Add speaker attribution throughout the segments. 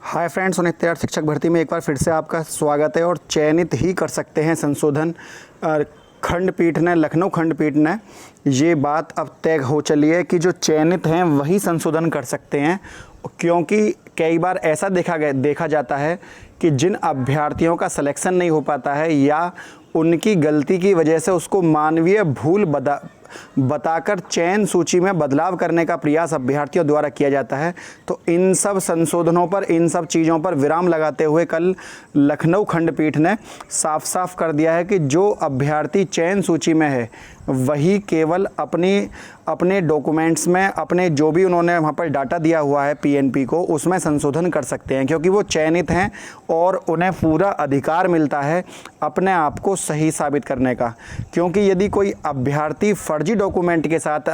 Speaker 1: Hi friends, नित्य शिक्षक भर्ती में एक बार फिर से आपका स्वागत है। और चयनित ही कर सकते हैं संशोधन। खंडपीठ ने, लखनऊ खंडपीठ ने ये बात अब तय हो चली है कि जो चयनित हैं वही संशोधन कर सकते हैं, क्योंकि कई बार ऐसा देखा जाता है कि जिन अभ्यर्थियों का सिलेक्शन नहीं हो पाता है या उनकी गलती की वजह से उसको मानवीय भूल बताकर चयन सूची में बदलाव करने का प्रयास अभ्यर्थियों द्वारा किया जाता है। तो इन सब संशोधनों पर, इन सब चीज़ों पर विराम लगाते हुए कल लखनऊ खंडपीठ ने साफ साफ कर दिया है कि जो अभ्यर्थी चयन सूची में है वही केवल अपने डॉक्यूमेंट्स में, अपने जो भी उन्होंने वहाँ पर डाटा दिया हुआ है पीएनपी को, उसमें संशोधन कर सकते हैं, क्योंकि वो चयनित हैं और उन्हें पूरा अधिकार मिलता है अपने आप को सही साबित करने का। क्योंकि यदि कोई अभ्यर्थी फर्जी डॉक्यूमेंट के साथ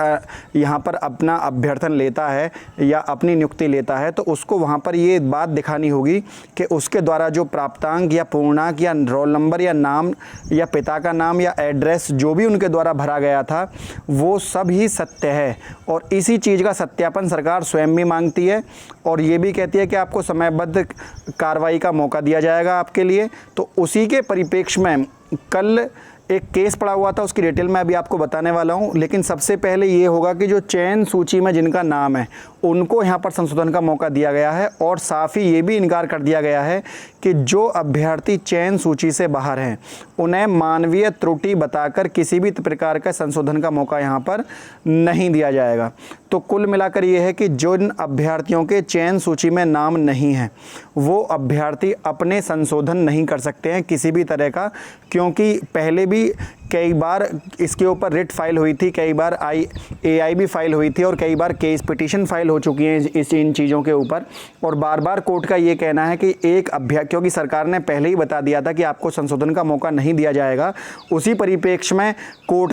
Speaker 1: यहाँ पर अपना अभ्यर्थन लेता है या अपनी नियुक्ति लेता है, तो उसको वहाँ पर ये बात दिखानी होगी कि उसके द्वारा जो प्राप्तांक या पूर्णांक या रोल नंबर या नाम या पिता का नाम या एड्रेस जो भी उनके द्वारा भरा गया था वो सब ही सत्य है। और इसी चीज़ का सत्यापन सरकार स्वयं भी मांगती है और ये भी कहती है कि आपको समयबद्ध कार्रवाई का मौका दिया जाएगा आपके लिए। तो उसी के परिप्रेक्ष्य में कल एक केस पड़ा हुआ था, उसकी डिटेल मैं अभी आपको बताने वाला हूं। लेकिन सबसे पहले ये होगा कि जो चयन सूची में जिनका नाम है उनको यहां पर संशोधन का मौका दिया गया है, और साथ ही ये भी इनकार कर दिया गया है कि जो अभ्यर्थी चयन सूची से बाहर हैं उन्हें मानवीय त्रुटि बताकर किसी भी प्रकार का संशोधन का मौका यहाँ पर नहीं दिया जाएगा। तो कुल मिलाकर ये है कि जिन अभ्यर्थियों के चयन सूची में नाम नहीं है वो अभ्यर्थी अपने संशोधन नहीं कर सकते हैं किसी भी तरह का, क्योंकि पहले भी कई बार इसके ऊपर रिट फाइल हुई थी, कई बार AI भी फाइल हुई थी और कई बार केस पिटीशन फाइल हो चुकी हैं इन चीज़ों के ऊपर। और बार बार कोर्ट का ये कहना है कि एक क्योंकि सरकार ने पहले ही बता दिया था कि आपको संशोधन का मौका नहीं दिया जाएगा, उसी परिप्रेक्ष्य में कोर्ट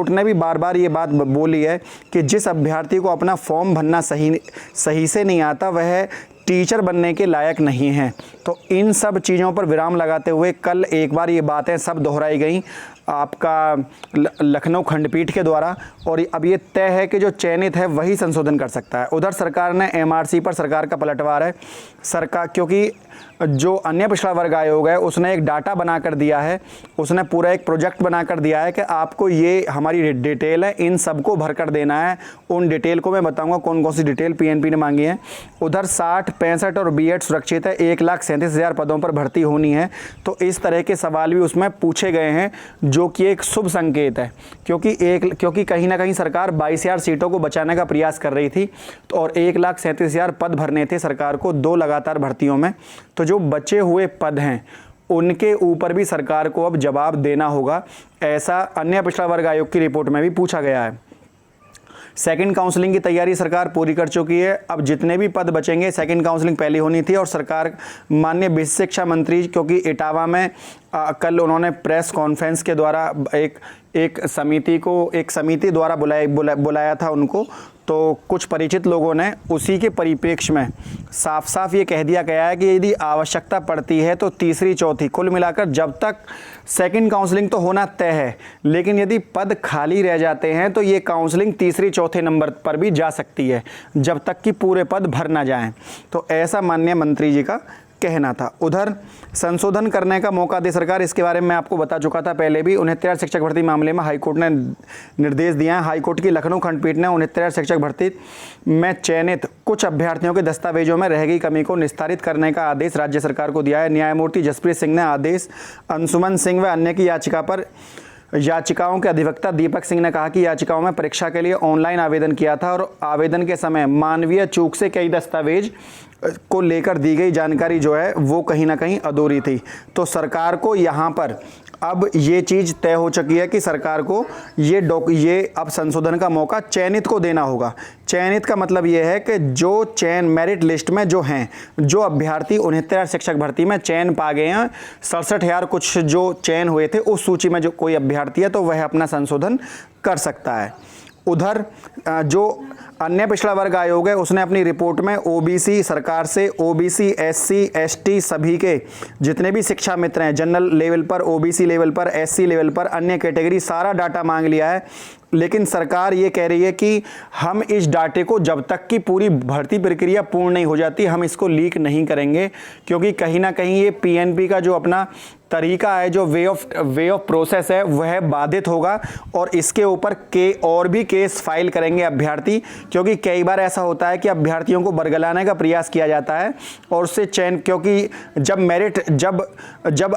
Speaker 1: ने भी बार बार ये बात बोली है कि जिस अभ्यर्थी को अपना फॉर्म भरना सही से नहीं आता वह टीचर बनने के लायक नहीं है। तो इन सब चीज़ों पर विराम लगाते हुए कल एक बार ये बातें सब दोहराई गई आपका लखनऊ खंडपीठ के द्वारा, और अब ये तय है कि जो चयनित है वही संशोधन कर सकता है। उधर सरकार ने MRC पर सरकार का पलटवार है। सरकार, क्योंकि जो अन्य पिछड़ा वर्ग आयोग है उसने एक डाटा बनाकर दिया है, उसने पूरा एक प्रोजेक्ट बनाकर दिया है कि आपको ये हमारी डिटेल है, इन सबको भर कर देना है। उन डिटेल को मैं बताऊंगा कौन कौन सी डिटेल PNP ने मांगी है। उधर 60, 65 और B.Ed सुरक्षित है, 1,37,000 पदों पर भर्ती होनी है। तो इस तरह के सवाल भी उसमें पूछे गए हैं, जो कि एक शुभ संकेत है, क्योंकि कहीं ना कहीं सरकार 22,000 सीटों को बचाने का प्रयास कर रही थी और 1,37,000 पद भरने थे सरकार को 2 लगातार भर्तियों में। तो जो बचे हुए पद हैं उनके ऊपर भी सरकार को अब जवाब देना होगा, ऐसा अन्य पिछड़ा वर्ग आयोग की रिपोर्ट में भी पूछा गया है। सेकंड काउंसलिंग की तैयारी सरकार पूरी कर चुकी है। अब जितने भी पद बचेंगे, सेकंड काउंसलिंग पहले होनी थी और सरकार, माननीय विशेष शिक्षा मंत्री, क्योंकि इटावा में कल उन्होंने प्रेस कॉन्फ्रेंस के द्वारा एक समिति द्वारा बुलाया था उनको, तो कुछ परिचित लोगों ने उसी के परिप्रेक्ष्य में साफ साफ ये कह दिया गया है कि यदि आवश्यकता पड़ती है तो तीसरी, चौथी, कुल मिलाकर जब तक सेकंड काउंसलिंग तो होना तय है, लेकिन यदि पद खाली रह जाते हैं तो ये काउंसलिंग तीसरी, चौथे नंबर पर भी जा सकती है जब तक कि पूरे पद भर ना जाएं। तो ऐसा माननीय मंत्री जी का कहना था। उधर संशोधन करने का मौका दे सरकार, इसके बारे में मैं आपको बता चुका था पहले भी। 69 शिक्षक भर्ती मामले में हाईकोर्ट ने निर्देश दिया है। हाईकोर्ट की लखनऊ खंडपीठ ने 69 शिक्षक भर्ती में चयनित कुछ अभ्यर्थियों के दस्तावेजों में रह गई कमी को निस्तारित करने का आदेश राज्य सरकार को दिया है। न्यायमूर्ति जसप्रीत सिंह ने आदेश, अंशुमन सिंह व अन्य की याचिकाओं के अधिवक्ता दीपक सिंह ने कहा कि याचिकाओं में परीक्षा के लिए ऑनलाइन आवेदन किया था और आवेदन के समय मानवीय चूक से कई दस्तावेज को लेकर दी गई जानकारी जो है वो कहीं ना कहीं अधूरी थी। तो सरकार को यहाँ पर अब ये चीज़ तय हो चुकी है कि सरकार को ये अब संशोधन का मौका चयनित को देना होगा। चयनित का मतलब ये है कि जो चयन मेरिट लिस्ट में जो हैं, जो अभ्यर्थी 69 शिक्षक भर्ती में चयन पा गए हैं, 67,000 कुछ जो चयन हुए थे, उस सूची में जो कोई अभ्यर्थी है तो वह अपना संशोधन कर सकता है। उधर जो अन्य पिछड़ा वर्ग आयोग है उसने अपनी रिपोर्ट में OBC, सरकार से OBC, SC, ST सभी के जितने भी शिक्षा मित्र हैं, जनरल लेवल पर, OBC लेवल पर, SC लेवल पर, अन्य कैटेगरी, सारा डाटा मांग लिया है। लेकिन सरकार ये कह रही है कि हम इस डाटे को जब तक कि पूरी भर्ती प्रक्रिया पूर्ण नहीं हो जाती हम इसको लीक नहीं करेंगे, क्योंकि कहीं ना कहीं ये पीएनपी का जो अपना तरीका है, जो वे ऑफ प्रोसेस है, वह बाधित होगा और इसके ऊपर और भी केस फाइल करेंगे अभ्यर्थी। क्योंकि कई बार ऐसा होता है कि अभ्यर्थियों को बरगलाने का प्रयास किया जाता है और उससे चयन, क्योंकि जब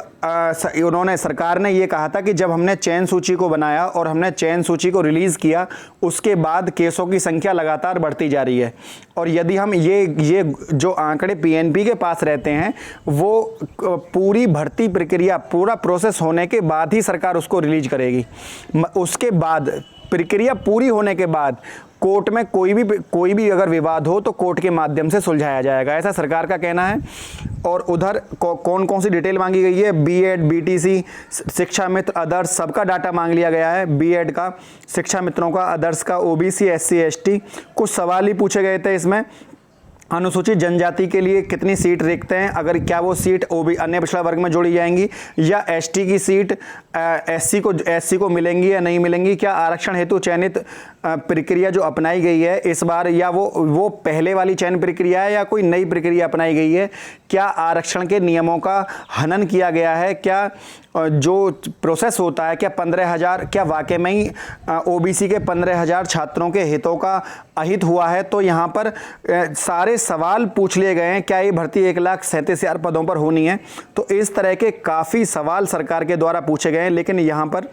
Speaker 1: उन्होंने सरकार ने ये कहा था कि जब हमने चयन सूची को बनाया और हमने चयन सूची को रिलीज़ किया, उसके बाद केसों की संख्या लगातार बढ़ती जा रही है। और यदि हम ये जो आंकड़े पीएनपी के पास रहते हैं, वो पूरी भर्ती प्रक्रिया, पूरा प्रोसेस होने के बाद ही सरकार उसको रिलीज करेगी। उसके बाद प्रक्रिया पूरी होने के बाद कोर्ट में कोई भी अगर विवाद हो तो कोर्ट के माध्यम से सुलझाया जाएगा, ऐसा सरकार का कहना है। और उधर कौन कौन सी डिटेल मांगी गई है, बीएड, बीटीसी, शिक्षा मित्र, अदर्स, सबका डाटा मांग लिया गया है। बीएड का, शिक्षा मित्रों का, अदर्स का, ओबीसी, एससी, एसटी। कुछ सवाल ही पूछे गए थे इसमें। अनुसूचित जनजाति के लिए कितनी सीट रखते हैं, अगर क्या वो सीट अन्य पिछड़ा वर्ग में जोड़ी जाएंगी, या एसटी की सीट एससी को मिलेंगी या नहीं मिलेंगी, क्या आरक्षण हेतु चयनित प्रक्रिया जो अपनाई गई है इस बार, या वो पहले वाली चयन प्रक्रिया है या कोई नई प्रक्रिया अपनाई गई है, क्या आरक्षण के नियमों का हनन किया गया है, क्या जो प्रोसेस होता है, क्या 15,000, क्या वाकई में ही ओबीसी के 15,000 छात्रों के हितों का अहित हुआ है। तो यहाँ पर सारे सवाल पूछ लिए गए हैं। क्या ये भर्ती 1,37,000 पदों पर होनी है? तो इस तरह के काफ़ी सवाल सरकार के द्वारा पूछे गए हैं। लेकिन यहाँ पर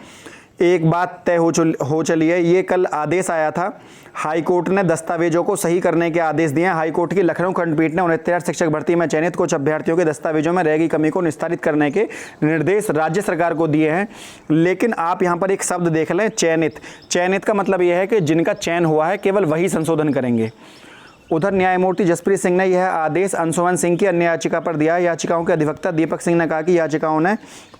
Speaker 1: एक बात तय हो चली है, ये कल आदेश आया था, हाई कोर्ट ने दस्तावेजों को सही करने के आदेश दिए हैं। हाई कोर्ट की लखनऊ खंडपीठ ने 69 शिक्षक भर्ती में चयनित कुछ अभ्यर्थियों के दस्तावेजों में रह गई कमी को निस्तारित करने के निर्देश राज्य सरकार को दिए हैं। लेकिन आप यहाँ पर एक शब्द देख लें, चयनित का मतलब यह है कि जिनका चयन हुआ है केवल वही संशोधन करेंगे। उधर न्यायमूर्ति जसप्रीत सिंह ने यह आदेश अंशुमन सिंह की अन्य याचिका पर दिया। याचिकाओं के अधिवक्ता दीपक सिंह ने कहा कि याचिकाओं ने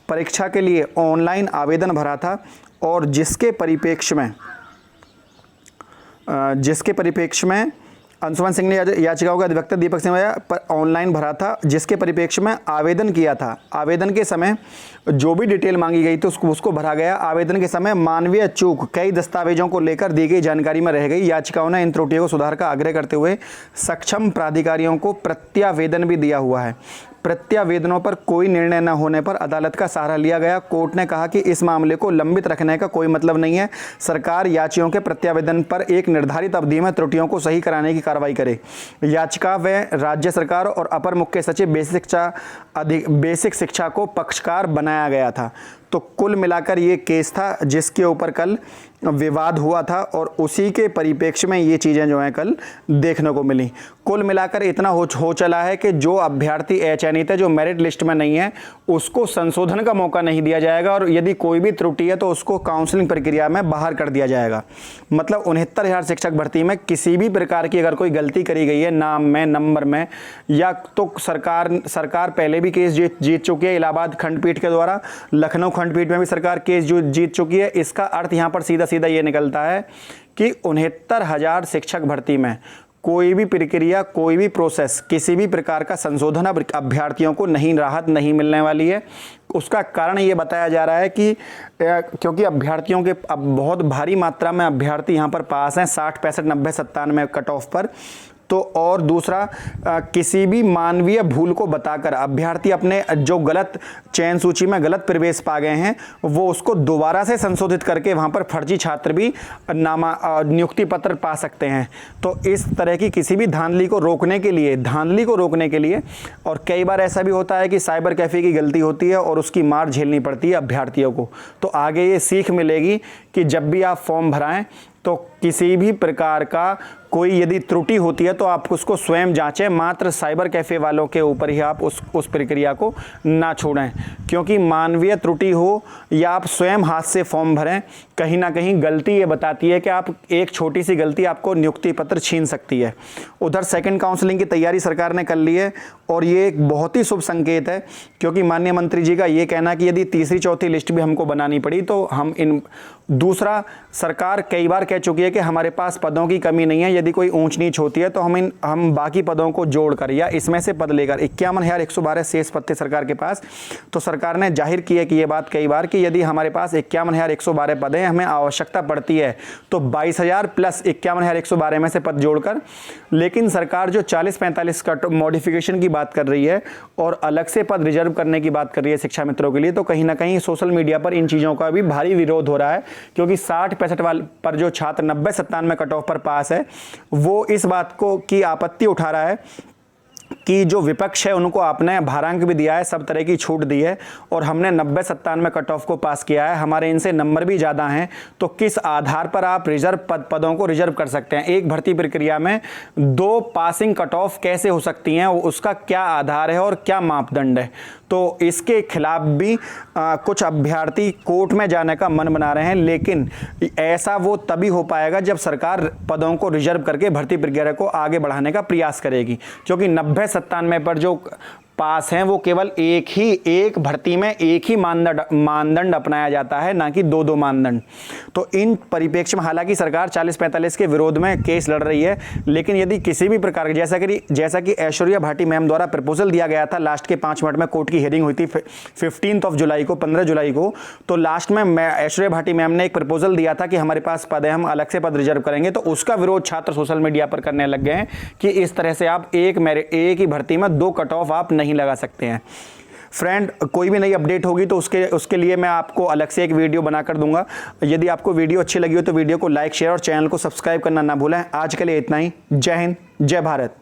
Speaker 1: परीक्षा के लिए ऑनलाइन आवेदन भरा था और जिसके परिप्रेक्ष्य में अंशुमन सिंह ने याचिकाओं का अधिवक्ता दीपक सिंह ने ऑनलाइन भरा था, जिसके परिप्रेक्ष्य में आवेदन किया था। आवेदन के समय जो भी डिटेल मांगी गई थी उसको भरा गया। आवेदन के समय मानवीय चूक कई दस्तावेजों को लेकर दी गई जानकारी में रह गई। याचिकाओं ने इन त्रुटियों को सुधार का आग्रह करते हुए सक्षम प्राधिकारियों को प्रत्यावेदन भी दिया हुआ है। प्रत्यावेदनों पर कोई निर्णय न होने पर अदालत का सहारा लिया गया। कोर्ट ने कहा कि इस मामले को लंबित रखने का कोई मतलब नहीं है। सरकार याचिकाओं के प्रत्यावेदन पर एक निर्धारित अवधि में त्रुटियों को सही कराने की कार्रवाई करे। याचिका व राज्य सरकार और अपर मुख्य सचिव बेसिक शिक्षा को पक्षकार बनाया गया था। तो कुल मिलाकर ये केस था जिसके ऊपर कल विवाद हुआ था और उसी के परिप्रेक्ष्य में ये चीज़ें जो हैं कल देखने को मिली। कुल मिलाकर इतना हो चला है कि जो अभ्यर्थी अचयनित है, जो मेरिट लिस्ट में नहीं है, उसको संशोधन का मौका नहीं दिया जाएगा और यदि कोई भी त्रुटि है तो उसको काउंसलिंग प्रक्रिया में बाहर कर दिया जाएगा। मतलब 69,000 शिक्षक भर्ती में किसी भी प्रकार की अगर कोई गलती करी गई है नाम में, नंबर में, या तो सरकार पहले भी केस जीत चुकी है इलाहाबाद खंडपीठ के द्वारा, लखनऊ खंडपीठ में भी सरकार केस जीत चुकी है। इसका अर्थ यहाँ पर सीधा ये निकलता है कि 69,000 शिक्षक भर्ती में कोई भी प्रक्रिया, कोई भी प्रोसेस, किसी भी प्रकार का संशोधन अब अभ्यर्थियों को राहत नहीं मिलने वाली है। उसका कारण ये बताया जा रहा है कि क्योंकि अभ्यर्थियों के अब बहुत भारी मात्रा में अभ्यर्थी यहाँ पर पास हैं 60, 65, 90, 97 कट ऑफ पर। तो और दूसरा, किसी भी मानवीय भूल को बताकर अभ्यर्थी अपने जो गलत चयन सूची में गलत प्रवेश पा गए हैं वो उसको दोबारा से संशोधित करके वहां पर फर्जी छात्र भी नियुक्ति पत्र पा सकते हैं। तो इस तरह की किसी भी धांधली को रोकने के लिए और कई बार ऐसा भी होता है कि साइबर कैफ़े की गलती होती है और उसकी मार झेलनी पड़ती है अभ्यर्थियों को। तो आगे ये सीख मिलेगी कि जब भी आप फॉर्म भराएं तो किसी भी प्रकार का कोई यदि त्रुटि होती है तो आप उसको स्वयं जांचें, मात्र साइबर कैफ़े वालों के ऊपर ही आप उस प्रक्रिया को ना छोड़ें। क्योंकि मानवीय त्रुटि हो या आप स्वयं हाथ से फॉर्म भरें, कहीं ना कहीं गलती ये बताती है कि आप एक छोटी सी गलती आपको नियुक्ति पत्र छीन सकती है। उधर सेकंड काउंसलिंग की तैयारी सरकार ने कर ली है और ये एक बहुत ही शुभ संकेत है, क्योंकि माननीय मंत्री जी का ये कहना कि यदि तीसरी चौथी लिस्ट भी हमको बनानी पड़ी तो हम दूसरा, सरकार कई बार कह चुकी है कि हमारे पास पदों की कमी नहीं है, यदि कोई ऊंच नीच होती है तो हम बाकी पदों को जोड़कर या इसमें से पद लेकर 51,112 शेष पद थे सरकार के पास। तो सरकार ने जाहिर की है कि ये बात कई बार कि यदि हमारे पास 51,112 पद हैं, हमें आवश्यकता पड़ती है तो 22,000 प्लस 51,112 में से पद जोड़कर। लेकिन सरकार जो 40-45 कट मॉडिफिकेशन की बात कर रही है और अलग से पद रिजर्व करने की बात कर रही है शिक्षा मित्रों के लिए, तो कहीं ना कहीं सोशल मीडिया पर इन चीज़ों का भी भारी विरोध हो रहा है, क्योंकि 60-65 वाले पर जो छात्र 90-97 कट ऑफ पर पास है, वो इस बात को की आपत्ति उठा रहा है कि जो विपक्ष है उनको आपने भारांक भी दिया है, सब तरह की छूट दी है और हमने 90-97 कट ऑफ को पास किया है, हमारे इनसे नंबर भी ज़्यादा हैं, तो किस आधार पर आप रिजर्व पदों को रिजर्व कर सकते हैं? एक भर्ती प्रक्रिया में 2 पासिंग कट ऑफ कैसे हो सकती हैं, उसका क्या आधार है और क्या मापदंड है? तो इसके खिलाफ भी कुछ अभ्यर्थी कोर्ट में जाने का मन बना रहे हैं, लेकिन ऐसा वो तभी हो पाएगा जब सरकार पदों को रिजर्व करके भर्ती प्रक्रिया को आगे बढ़ाने का प्रयास करेगी, क्योंकि 90-97 पर जो पास हैं वो केवल एक भर्ती में एक ही मानदंड अपनाया जाता है, ना कि 2-2 मानदंड। तो इन परिप्रेक्ष्य में हालांकि सरकार 40-45 के विरोध में केस लड़ रही है, लेकिन यदि किसी भी प्रकार के जैसा कि ऐश्वर्या भाटी मैम द्वारा प्रपोजल दिया गया था, लास्ट के 5 मिनट में कोर्ट की हियरिंग हुई थी 15 जुलाई को, 15 जुलाई को, तो लास्ट में ऐश्वर्या भाटी मैम ने एक प्रपोजल दिया था कि हमारे पास पद है, हम अलग से पद रिजर्व करेंगे। तो उसका विरोध छात्र सोशल मीडिया पर करने लग गए हैं कि इस तरह से आप एक ही भर्ती में 2 कट ऑफ आप नहीं लगा सकते हैं। फ्रेंड, कोई भी नई अपडेट होगी तो उसके लिए मैं आपको अलग से एक वीडियो बनाकर दूंगा। यदि आपको वीडियो अच्छी लगी हो तो वीडियो को लाइक, शेयर और चैनल को सब्सक्राइब करना ना भूलें। आज के लिए इतना ही। जय हिंद, जय भारत।